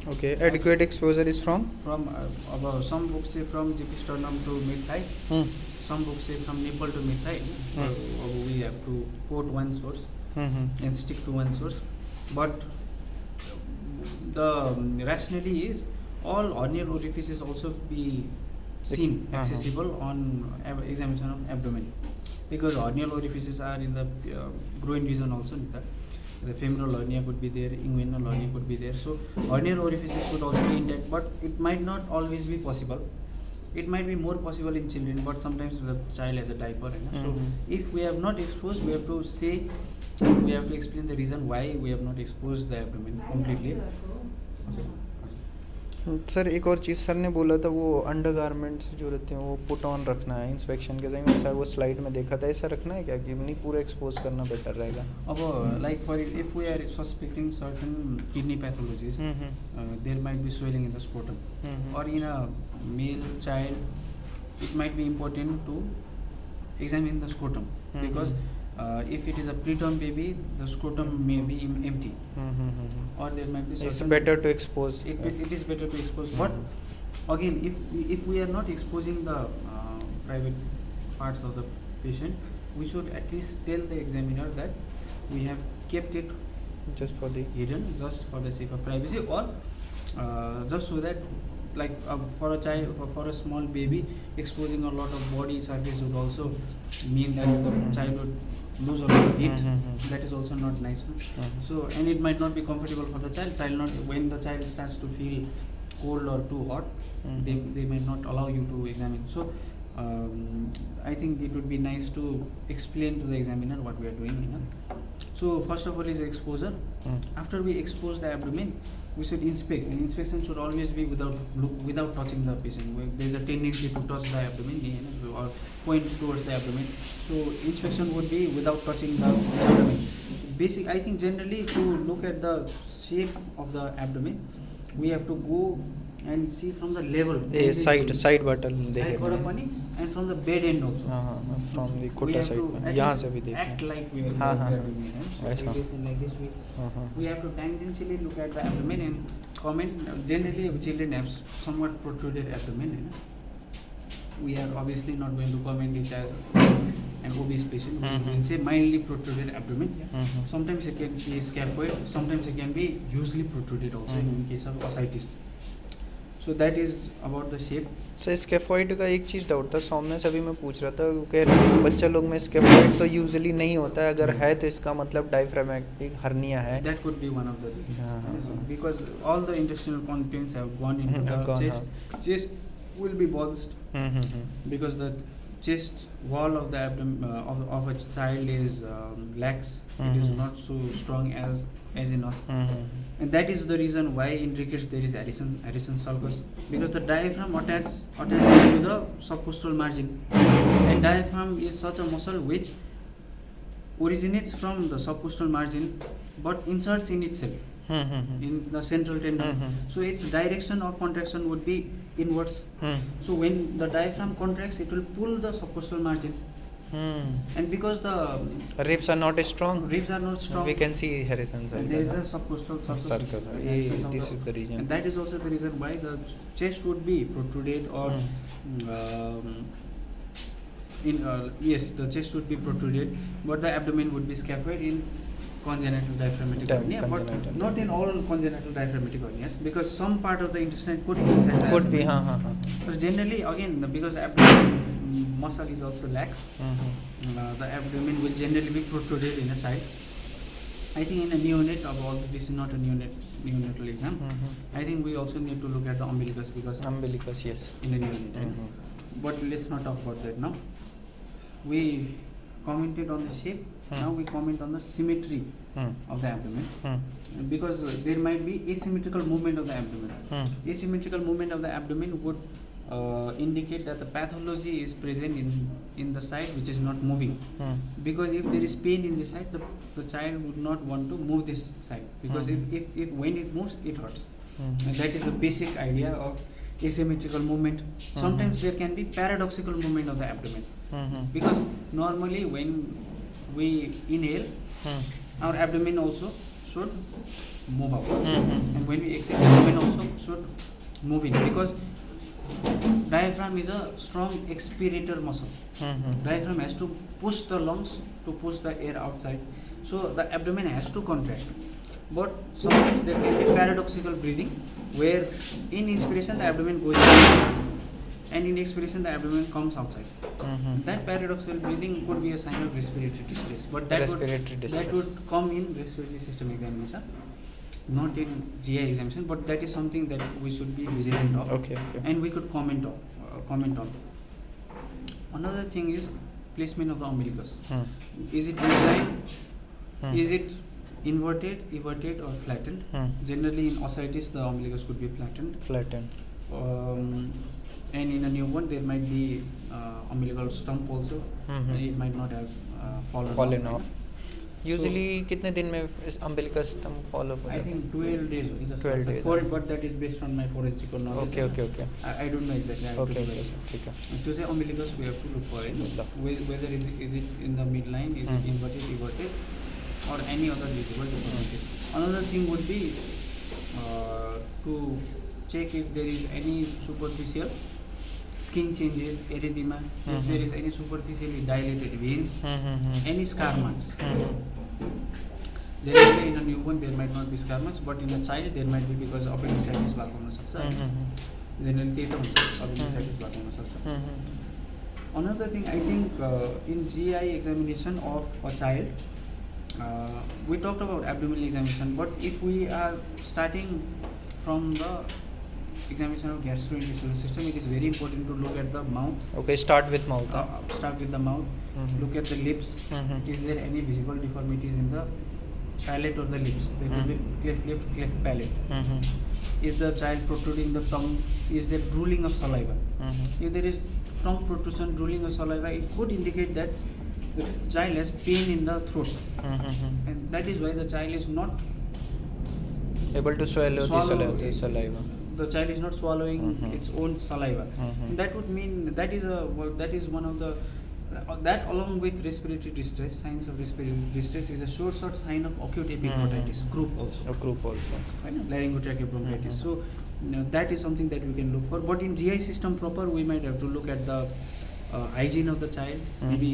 Okay. Adequate exposure is from. From some books say from GP sternum to mid thigh. Hmm. Some books say from nipple to mid thigh. We have to quote one source and stick to one source. But the rationale is all hernial orifices also be seen accessible on examination of abdomen, because hernial orifices are in the groin region also. The femoral hernia could be there, inguinal hernia could be there. So hernial orifices should also be intact, but it might not always be possible. It might be more possible in children, but sometimes the child has a diaper. So if we have not exposed, we have to say, we have to explain the reason why we have not exposed the abdomen completely. Sir एक और चीज़ sir ने बोला था, वो under garments जो रहते हैं वो पुट ऑन रखना है इंस्पेक्शन के टाइम। सर वो स्लाइड में देखा था, ऐसा रखना है क्या कि नहीं पूरा एक्सपोज करना बेटर रहेगा? अब like for if we are suspecting certain kidney pathologies, there might be swelling in the scrotum, और in a male child it might be important to examine the scrotum, because if it is a preterm baby, the scrotum may be empty, or there might be It's certain, better to expose. it is better to expose. But again, if we are not exposing the private parts of the patient, we should at least tell the examiner that we have kept it Just for the. hidden just for the sake of privacy, or just so that, like for a child, for a small baby, exposing a lot of body surface would also mean that the child would lose a lot of heat. That is also not nice. So, and it might not be comfortable for the child not, when the child starts to feel cold or too hot, they might not allow you to examine. So I think it would be nice to explain to the examiner what we are doing. So first of all is exposure. After we expose the abdomen, we should inspect, and inspection should always be without touching the patient. There is a tendency to touch the abdomen, or point towards the abdomen. So inspection would be without touching the abdomen. I think generally to look at the shape of the abdomen, we have to go and see from the level. Side button and from the bed end also. From the We quota have side to में at यहाँ least से भी देखना act like we are हाँ, we हाँ, are हाँ। doing it. So ऐसा। like this and like this we have to tangentially look at the abdomen and comment. Generally children have somewhat protruded abdomen. We are obviously not going to comment it as an obese patient. We will say mildly protruded abdomen. Sometimes it can be scaphoid, sometimes it can be hugely protruded also in case of ascites. So that is about the shape. Sir scaphoid का एक चीज़ doubt था, सौम्य से अभी मैं पूछ रहा था, वो कह रहे हैं बच्चा लोग में स्केफॉइड तो यूजुअली नहीं होता है, अगर है तो इसका मतलब डायफ्रामेटिक हर्निया है। That could be one of the reasons. हाँ। Because all the intestinal contents have gone into the chest. Chest will be bulged because the chest wall of the abdomen of a child is lax. It is not so strong as in us. And that is the reason why in rickets there is Harrison sulcus, because the diaphragm attaches to the subcostal margin, and diaphragm is such a muscle which originates from the subcostal margin but inserts in itself in the central tendon. So its direction of contraction would be inwards. So when the diaphragm contracts, it will pull the subcostal margin. And because the ribs are not strong, we can see Harrison's. There is a subcostal circus. This is the reason. And that is also the reason why the chest would be protruded, or yes, the chest would be protruded, but the abdomen would be scaphoid in congenital diaphragmatic hernia, but not in all congenital diaphragmatic hernias, because some part of the intestine could be inside the abdomen. But generally, again, because the abdomen muscle is also lax, the abdomen will generally be protruded in a child. I think in a neonate, this is not a neonatal exam. I think we also need to look at the umbilicus, because umbilicus, yes, in the neonate. But let's not talk about that now. We commented on the shape. Now we comment on the symmetry of the abdomen, because there might be asymmetrical movement of the abdomen. Asymmetrical movement of the abdomen would indicate that the pathology is present in the side which is not moving. Because if there is pain in this side, the child would not want to move this side, because if when it moves, it hurts. And that is the basic idea of asymmetrical movement. Sometimes there can be paradoxical movement of the abdomen, because normally when we inhale, our abdomen also should move out. Mm-hmm. And when we exhale, the abdomen also should move in, because diaphragm is a strong expirator muscle. Mm-hmm. Diaphragm has to push the lungs to push the air outside, so the abdomen has to contract. But sometimes there can be paradoxical breathing, where in inspiration the abdomen goes in, and in expiration the abdomen comes outside. Mm-hmm. That paradoxical breathing could be a sign of respiratory distress, but that Respiratory distress. would come in respiratory system examination, not in GI examination. But that is something that we should be vigilant of, Okay. and we could comment on. Another thing is placement of the umbilicus. Hmm. Is it midline? Hmm. Is it inverted, everted, or flattened? Hmm. Generally, in ascites, the umbilicus could be flattened. Flattened. And in a newborn, there might be umbilical stump also. Mhm. It might not have fallen Fallen off. off. Usually कितने दिन में इस umbilicus stump fall off हो I जाता है? think 12 days. is a 12 days, For, huh? but that is based on my forensic knowledge. Okay. I don't know exactly. I have to Okay, do it. ठीक है. To say umbilicus, we have to look for it. Look. Whether is it in the midline, is it inverted, everted, or any other visible deformity. Another thing would be to check if there is any superficial skin changes, erythema, if there is any superficially dilated veins, Mm-hmm. any scar marks. Mm-hmm. Generally, in a newborn there might not be scar marks, but in a child there might be, because appendicitis भएको हुन सक्छ. Generally त्यही त हुन्छ, appendicitis भएको हुन सक्छ. Mm-hmm. Another thing, I think in GI examination of a child, we talked about abdominal examination, but if we are starting from the examination of gastrointestinal system, it is very important to look at the mouth. Okay, start with mouth. Huh? Start with the mouth. Mhm. Look at the lips. Mhm. Is there any visible deformities in the palate or the lips? There could be cleft palate. Mm-hmm. Is the child protruding the tongue? Is there drooling of saliva? Mm-hmm. If there is tongue protrusion, drooling of saliva, it could indicate that the child has pain in the throat, Mm-hmm. and that is why the child is not Able to swallow Swallow the it. saliva. the child is not swallowing Mhm. its own saliva. Mhm. That would mean that is one of the that, along with respiratory distress, signs of respiratory distress, is a short sign of acute epiglottitis, croup also, A group also. right? Laryngotracheal bronchitis. Mhm. So that is something that we can look for. But in GI system proper, we might have to look at the hygiene of the child, maybe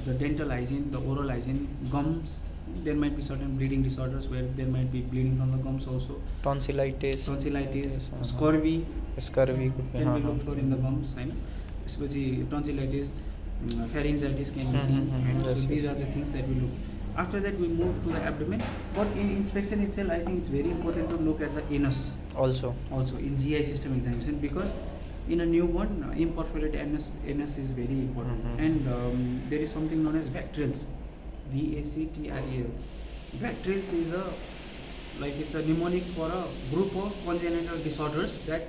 the dental hygiene, the oral hygiene, gums. There might be certain bleeding disorders where there might be bleeding from the gums also. Tonsillitis. Tonsillitis, Yes, scurvy Scurvy could be. can be हाँ, looked for in the gums, होइन. त्यसपछि tonsillitis, pharyngitis can be seen. Right? Yes, So these yes. are the things that we look. After that, we move to the abdomen. But in inspection itself, I think it's very important to look at the anus Also. also in GI system examination, because in a newborn, imperforate anus is very important. Mhm. And there is something known as Bactrials, VACTRELs. Bactrials is it's a mnemonic for a group of congenital disorders that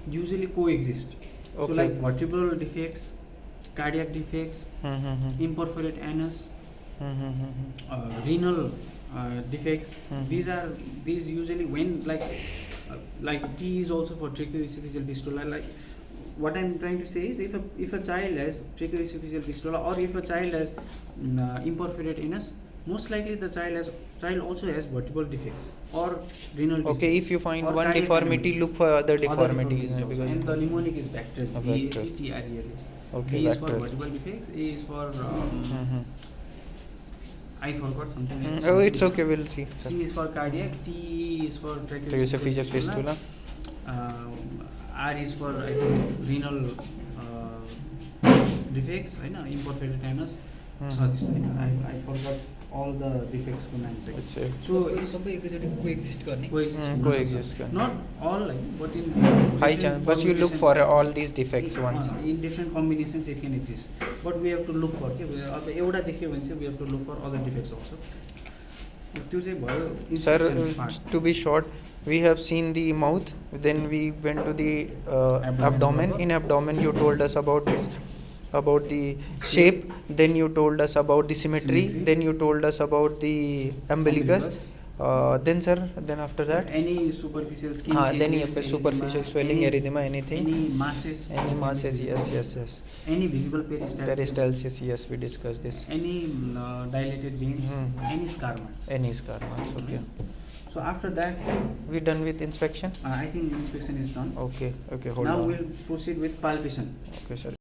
usually coexist. So Okay, like okay. vertebral defects, cardiac defects, Mm-hmm. imperforate anus, Mm-hmm. renal defects. Mhm. These usually when like T is also for tracheoesophageal fistula. Like what I'm trying to say is, if a child has tracheoesophageal fistula, or if a child has imperforate anus, most likely the child also has vertebral defects or renal defects. Okay, if you find or one cardiac deformity, anomalies. look for other Other deformities. also. Because And the mnemonic is Bactrial. Bactrial. VACTRELs. Okay, B is for Bactrial. vertebral defects. A is for Mhm. I forgot something else. Oh, it's okay. We'll see. C is for cardiac. T is for Tracheoesophageal fistula. R is for, I think, renal defects, होइन, imperforate anus. छ त्यस्तो होइन. I forgot all the defects को नाम चाहिँ. It's a So सबै एकैचोटि कोएक्जिस्ट गर्ने coexist. Not all, like, but in High different chance, but you look combination- for all these defects once. In different combinations it can exist, but we have to look for के अब एउटा देख्यो भने चाहिँ we have to look for other defects also. त्यो चाहिँ भयो Sir, inspection part. to be short, we have seen the mouth, then we went to the abdomen. In abdomen, you told us about the shape, then you told us about the symmetry, then you told us about the umbilicus. Then sir, then after that, Any superficial skin then you changes, have superficial erythema, swelling, any- erythema, anything, any masses, any masses. Yes. any visible peristalsis, Peristalsis, yes, we discussed this. any dilated veins, Hmm. any scar marks. Any scar marks, okay. So after that, We done with inspection. I think inspection is done. Okay, hold Now on. we'll proceed with palpation. Okay, sir.